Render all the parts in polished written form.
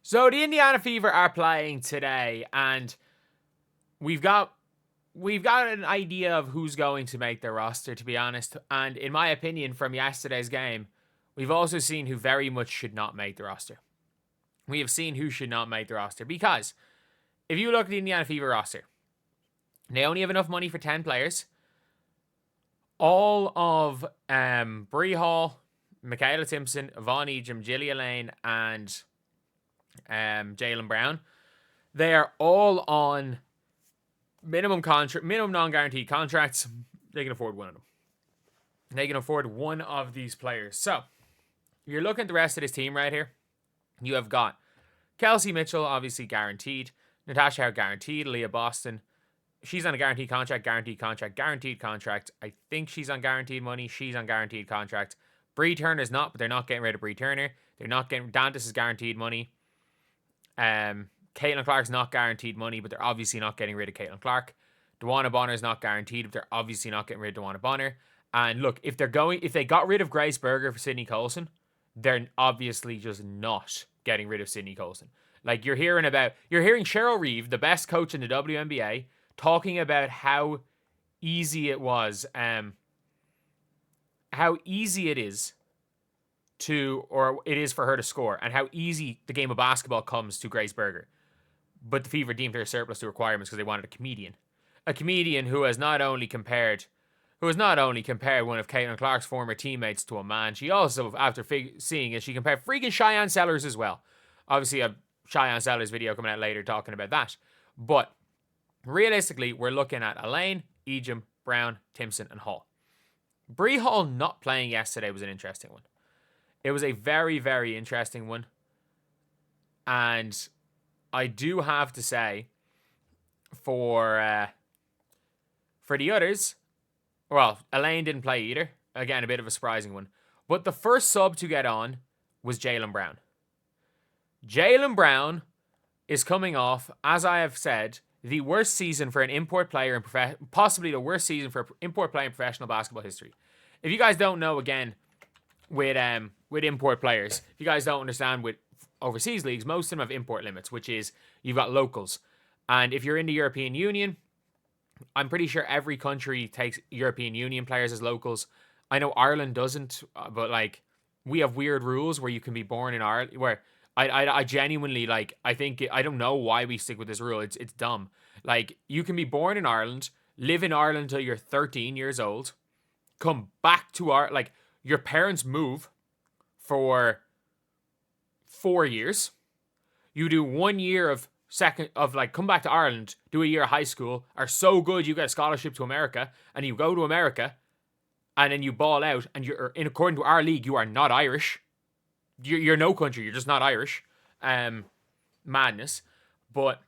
So the Indiana Fever are playing today, and we've got an idea of who's going to make the roster, to be honest. And in my opinion, from yesterday's game, we've also seen who very much should not make the roster. We have seen who should not make the roster, because if you look at the Indiana Fever roster, they only have enough money for 10 players. All of Brie Hall, Michaela Timson, Yvonne Ejim, Jillian Lane, and Jaylen Brown, they are all on minimum non-guaranteed contracts. They can afford one of them. They can afford one of these players. So, you're looking at the rest of this team right here. You have got Kelsey Mitchell, obviously guaranteed. Natasha Howard, guaranteed. Leah Boston, she's on a guaranteed contract. I think she's on guaranteed money. She's on guaranteed contract. Brie Turner's not, but they're not getting rid of Brie Turner. They're not getting... Dantas is guaranteed money. Caitlin Clark's not guaranteed money, but they're obviously not getting rid of Caitlin Clark. Dawana Bonner's not guaranteed, but they're obviously not getting rid of Dawana Bonner. And look, if they got rid of Grace Berger for Sydney Colson, they're obviously just not getting rid of Sydney Colson. Like, you're hearing Cheryl Reeve, the best coach in the WNBA, talking about how easy it was, how easy it is for her to score, and how easy the game of basketball comes to Grace Berger. But the Fever deemed her surplus to requirements because they wanted a comedian who has not only compared one of Caitlin Clark's former teammates to a man. She also, after seeing it, she compared freaking Cheyenne Sellers as well. Obviously, a Cheyenne Sellers video coming out later talking about that. But realistically, we're looking at Elaine, Ejim, Brown, Timson, and Hall. Brie Hall not playing yesterday was an interesting one. It was a very, very interesting one. And I do have to say, for the others, well, Elaine didn't play either. Again, a bit of a surprising one. But the first sub to get on was Jaylen Brown. Jaylen Brown is coming off, as I have said, the worst season for an import player in possibly the worst season for an import player in professional basketball history. If you guys don't know, again, with import players, if you guys don't understand with overseas leagues, most of them have import limits, which is you've got locals. And if you're in the European Union, I'm pretty sure every country takes European Union players as locals. I know Ireland doesn't, but like we have weird rules where you can be born in Ireland. Where I genuinely like. I don't know why we stick with this rule. It's dumb. Like, you can be born in Ireland, live in Ireland until you're 13 years old, come back to like your parents move for 4 years. You do 1 year of come back to Ireland, do a year of high school, are so good you get a scholarship to America, and you go to America, and then you ball out, and you're in according to our league, you are not Irish. You're no country, you're just not Irish. Madness. But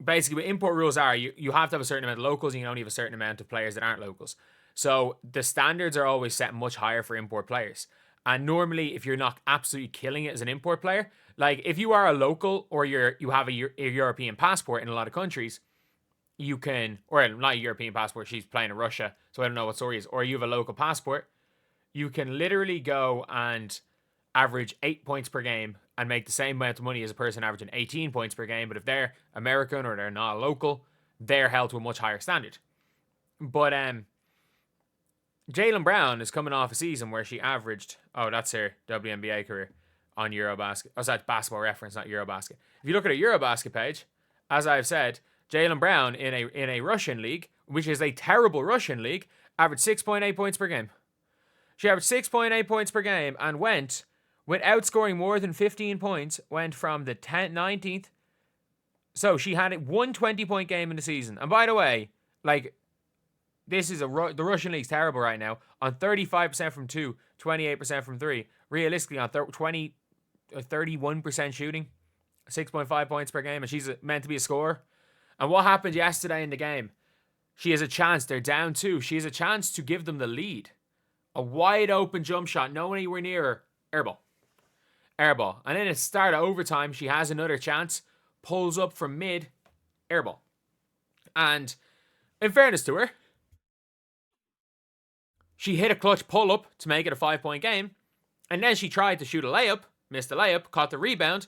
basically, what import rules are, you have to have a certain amount of locals, and you only have a certain amount of players that aren't locals. So the standards are always set much higher for import players. And normally, if you're not absolutely killing it as an import player, like if you are a local or you have a European passport in a lot of countries, you can, or not a European passport, she's playing in Russia, so I don't know what story is, or you have a local passport, you can literally go and average 8 points per game and make the same amount of money as a person averaging 18 points per game. But if they're American or they're not local, they're held to a much higher standard. But Jaylen Brown is coming off a season where she averaged, that's her WNBA career on Eurobasket. Oh, that's Basketball Reference, not Eurobasket. If you look at a Eurobasket page, as I've said, Jaylen Brown in a Russian league, which is a terrible Russian league, averaged 6.8 points per game. She averaged 6.8 points per game and went, without scoring more than 15 points, went from the 19th. So she had one 20-point game in the season. And by the way, like, this is the Russian league's terrible right now. On 35% from 2, 28% from 3. Realistically, on 31% shooting, 6.5 points per game, and she's meant to be a scorer. And what happened yesterday in the game? She has a chance. They're down 2. She has a chance to give them the lead. A wide open jump shot, no one anywhere near her. Airball. And then at the start of overtime, she has another chance. Pulls up from mid. Airball. And in fairness to her, she hit a clutch pull-up to make it a 5-point game. And then she tried to shoot a layup, missed the layup, caught the rebound,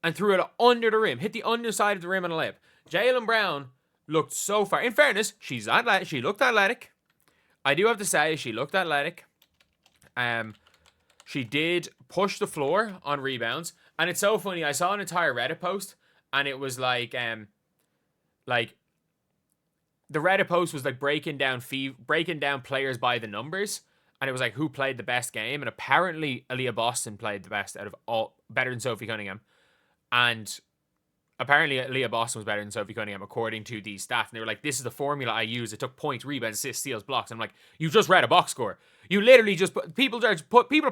and threw it under the rim, hit the underside of the rim on a layup. Jaylen Brown looked so far. In fairness, she's athletic. She looked athletic. I do have to say, she looked athletic. She did push the floor on rebounds, and it's so funny. I saw an entire Reddit post, and it was like the Reddit post was like breaking down players by the numbers, and it was like who played the best game, and apparently Aaliyah Boston played the best out of all, better than Sophie Cunningham, and apparently Aaliyah Boston was better than Sophie Cunningham according to these stats, and they were like, this is the formula I use. It took points, rebounds, assists, steals, blocks. And I'm like, you just read a box score. You literally just put people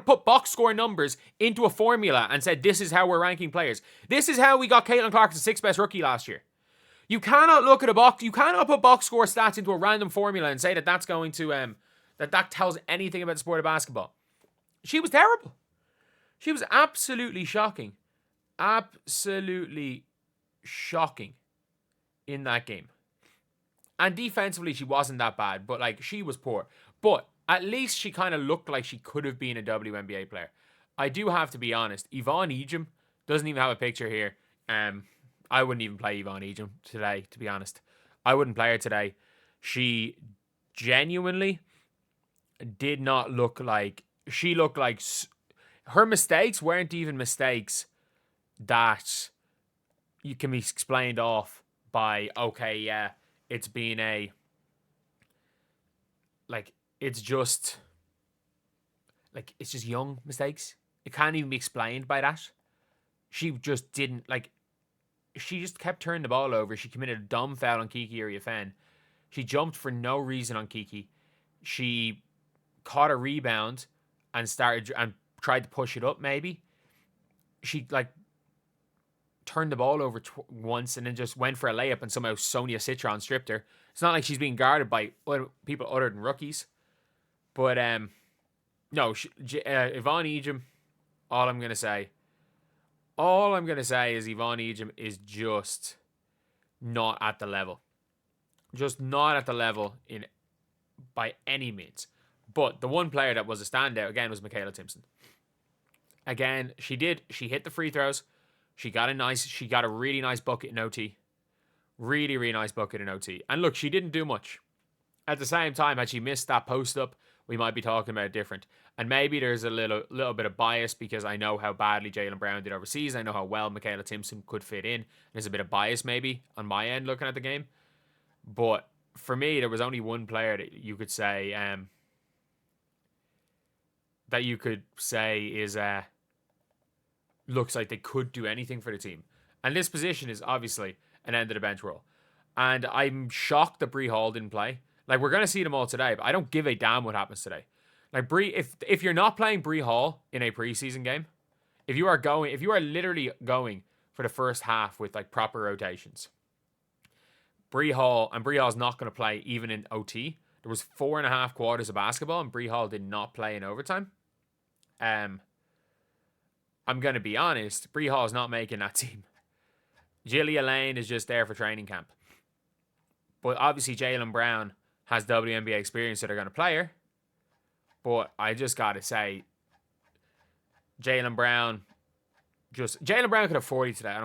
put box score numbers into a formula and said this is how we're ranking players. This is how we got Caitlin Clark as the 6th best rookie last year. You cannot look at a box. You cannot put box score stats into a random formula and say that that's going to that tells anything about the sport of basketball. She was terrible. She was absolutely shocking. Absolutely shocking in that game. And defensively, she wasn't that bad, but like she was poor. But at least she kind of looked like she could have been a WNBA player. I do have to be honest. Yvonne Ejim doesn't even have a picture here. I wouldn't even play Yvonne Ejim today, to be honest. I wouldn't play her today. She genuinely did not look like... She looked like... Her mistakes weren't even mistakes that you can be explained off by, okay, yeah, it's been a... Like, it's just young mistakes. It can't even be explained by that. She just didn't, like... She just kept turning the ball over. She committed a dumb foul on Kiki Iriafen. She jumped for no reason on Kiki. She caught a rebound and tried to push it up, maybe. She, like, turned the ball over once and then just went for a layup, and somehow Sonia Citron stripped her. It's not like she's being guarded by people other than rookies. But, no, Yvonne Ejim, all I'm going to say is Yvonne Ejim is just not at the level. Just not at the level by any means. But the one player that was a standout, again, was Michaela Timson. Again, she hit the free throws. She got a really nice bucket in OT. Really, really nice bucket in OT. And look, she didn't do much. At the same time, had she missed that post up, we might be talking about it different. And maybe there's a little bit of bias because I know how badly Jaylen Brown did overseas. I know how well Michaela Timson could fit in. There's a bit of bias maybe on my end looking at the game. But for me, there was only one player that you could say is looks like they could do anything for the team. And this position is obviously an end of the bench role. And I'm shocked that Brie Hall didn't play. Like, we're going to see them all today, but I don't give a damn what happens today. Like, Brie, if you're not playing Brie Hall in a preseason game, if you are literally going for the first half with like proper rotations, Brie Hall's not going to play even in OT. There was 4.5 quarters of basketball, and Brie Hall did not play in overtime. I'm going to be honest, Brie Hall is not making that team. Jillia Lane is just there for training camp. But obviously Jaylen Brown has WNBA experience, so they're going to play her. But I just got to say, Jaylen Brown could have 40 today. I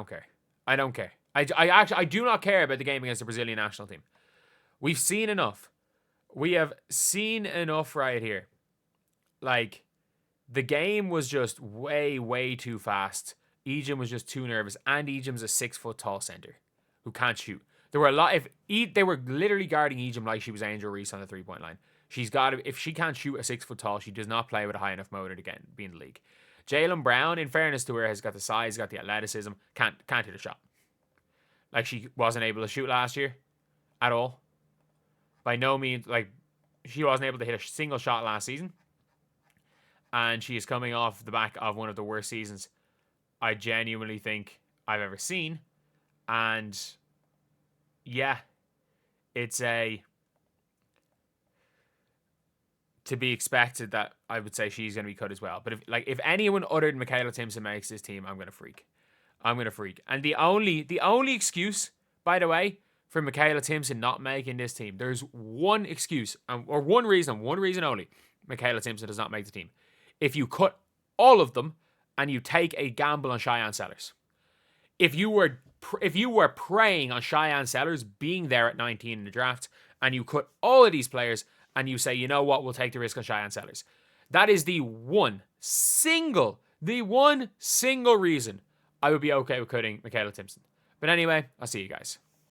don't care. I do not care about the game against the Brazilian national team. We've seen enough. We have seen enough right here. Like, the game was just way, way too fast. Ejim was just too nervous. And Ejim's a 6-foot tall center who can't shoot. There were a lot. They were literally guarding Ejim like she was Angel Reese on the 3-point line. If she can't shoot a 6-foot tall, she does not play with a high enough motor to be in the league. Jaylen Brown, in fairness to her, has got the size, got the athleticism, can't hit a shot. Like, she wasn't able to shoot last year at all. By no means, like, she wasn't able to hit a single shot last season. And she is coming off the back of one of the worst seasons I genuinely think I've ever seen. And yeah, it's to be expected that I would say she's going to be cut as well. But if anyone other than Michaela Timson makes this team, I'm going to freak. And the only excuse, by the way, for Michaela Timson not making this team, there's one excuse, or one reason only Michaela Timson does not make the team. If you cut all of them and you take a gamble on Cheyenne Sellers. if you were preying on Cheyenne Sellers being there at 19 in the draft, and you cut all of these players, and you say, you know what, we'll take the risk on Cheyenne Sellers. That is the one single reason I would be okay with cutting Michaela Timson. But anyway, I'll see you guys.